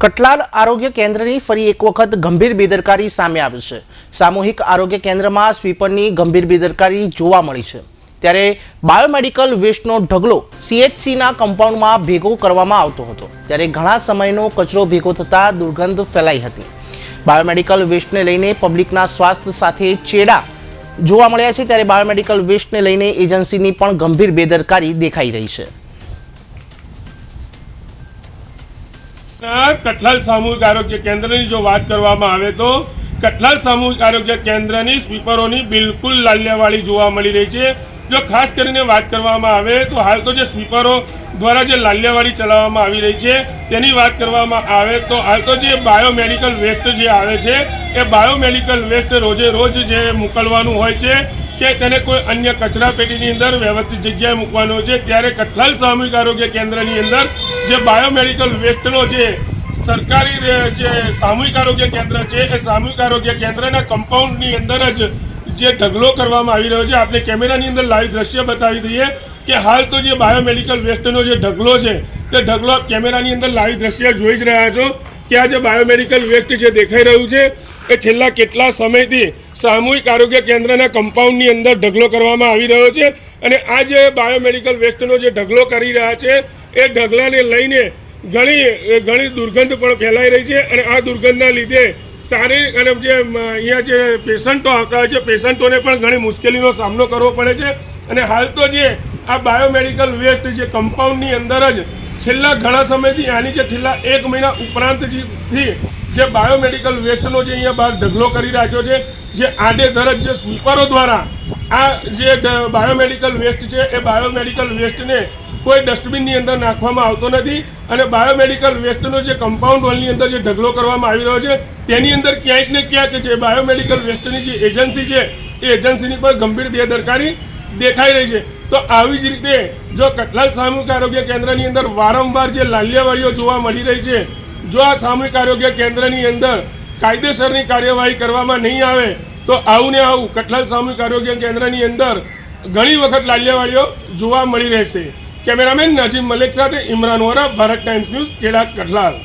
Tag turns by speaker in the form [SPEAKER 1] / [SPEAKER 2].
[SPEAKER 1] કઠલાલ આરોગ્ય કેન્દ્રની ફરી એક વખત ગંભીર બેદરકારી સામે આવી છે। સામૂહિક આરોગ્ય કેન્દ્રમાં સ્વીપરની ગંભીર બેદરકારી જોવા મળી છે। ત્યારે બાયોમેડિકલ વેસ્ટનો ઢગલો સીએચસીના કમ્પાઉન્ડમાં ભેગો કરવામાં આવતો હતો, ત્યારે ઘણા સમયનો કચરો ભેગો થતાં દુર્ગંધ ફેલાઈ હતી। બાયોમેડિકલ વેસ્ટને લઈને પબ્લિકના સ્વાસ્થ્ય સાથે ચેડા જોવા મળ્યા છે, ત્યારે બાયોમેડિકલ વેસ્ટને લઈને એજન્સીની પણ ગંભીર બેદરકારી દેખાઈ રહી છે।
[SPEAKER 2] કઠલાલ સામૂહિક આરોગ્ય કેન્દ્રની જો વાત કરવામાં આવે તો કઠલાલ સામૂહિક આરોગ્ય કેન્દ્રની સ્વીપરોની બિલકુલ લાલિયાવાળી જોવા મળી રહી છે। જો ખાસ કરીને વાત કરવામાં આવે તો હાલ તો જે સ્વીપરો દ્વારા જે લાલિયાવાળી ચલાવવામાં આવી રહી છે તેની વાત કરવામાં આવે તો હાલ તો જે બાયોમેડિકલ વેસ્ટ જે આવે છે એ બાયોમેડિકલ વેસ્ટ રોજે રોજ જે મોકલવાનું હોય છે કે તેને કોઈ અન્ય કચરા પેટીની અંદર વ્યવસ્થિત જગ્યાએ મૂકવાનો છે। ત્યારે કઠલાલ સામૂહિક આરોગ્ય કેન્દ્રની અંદર જે બાયોમેડિકલ વેસ્ટનો જે સરકારી જે સામૂહિક આરોગ્ય કેન્દ્ર છે એ સામૂહિક આરોગ્ય કેન્દ્રના કમ્પાઉન્ડની અંદર જ જે ઢગલો કરવામાં આવી રહ્યો છે। આપણે કેમેરાની અંદર લાઈવ દ્રશ્ય બતાવી દઈએ કે હાલ તો જે બાયોમેડિકલ વેસ્ટનો જે ઢગલો છે તે ઢગલો કેમેરાની અંદર લાઈવ દ્રશ્ય જોઈ જ રહ્યા છો કે આ જે બાયોમેડિકલ વેસ્ટ જે દેખાઈ રહ્યું છે એ છેલ્લા કેટલા સમયથી સામૂહિક આરોગ્ય કેન્દ્રના કમ્પાઉન્ડની અંદર ઢગલો કરવામાં આવી રહ્યો છે। અને આ જે બાયોમેડિકલ વેસ્ટનો જે ઢગલો કરી રહ્યા છે એ ઢગલાને લઈને ઘણી દુર્ગંધ પણ ફેલાઈ રહી છે। અને આ દુર્ગંધના લીધે શારીરિક અને જે અહીંયા જે પેશન્ટો આવતા હોય છે પેશન્ટોને પણ ઘણી મુશ્કેલીનો સામનો કરવો પડે છે। અને હાલ તો જે આ બાયોમેડિકલ વેસ્ટ જે કમ્પાઉન્ડની અંદર જ છેલ્લા ઘણા સમયથી આની જે છેલ્લા 1 મહિના ઉપરાંતથી જે બાયોમેડિકલ વેસ્ટનો જે અહીંયા બહાર ઢગલો કરી રાખ્યો છે, જે આડેધડ જે સ્વીપરો દ્વારા આ જે બાયોમેડિકલ વેસ્ટ છે એ બાયોમેડિકલ વેસ્ટને કોઈ ડસ્ટબિનની અંદર નાખવામાં આવતો નથી। અને બાયોમેડિકલ વેસ્ટનો જે કમ્પાઉન્ડ હોલની અંદર જે ઢગલો કરવામાં આવી રહ્યો છે તેની અંદર ક્યાંક ને ક્યાંક જે બાયોમેડિકલ વેસ્ટની જે એજન્સી છે એ એજન્સીની પણ ગંભીર બેદરકારી દેખાઈ રહી છે। તો આવી જ રીતે જો કઠલાલ સામૂહિક આરોગ્ય કેન્દ્રની અંદર વારંવાર જે લાલિયાવાળીઓ જોવા મળી રહી છે, જો આ સામૂહિક આરોગ્ય કેન્દ્રની અંદર કાયદેસરની કાર્યવાહી કરવામાં નહીં આવે તો આવું ને આવું કઠલાલ સામૂહિક આરોગ્ય કેન્દ્રની અંદર ઘણી વખત લાલિયાવાળીઓ જોવા મળી રહેશે। કેમેરામેન નાજીમ મલિક સાથે ઇમરાન વોરા, ભારત ટાઈમ્સ ન્યૂઝ, ખેડા, કઠલાલ।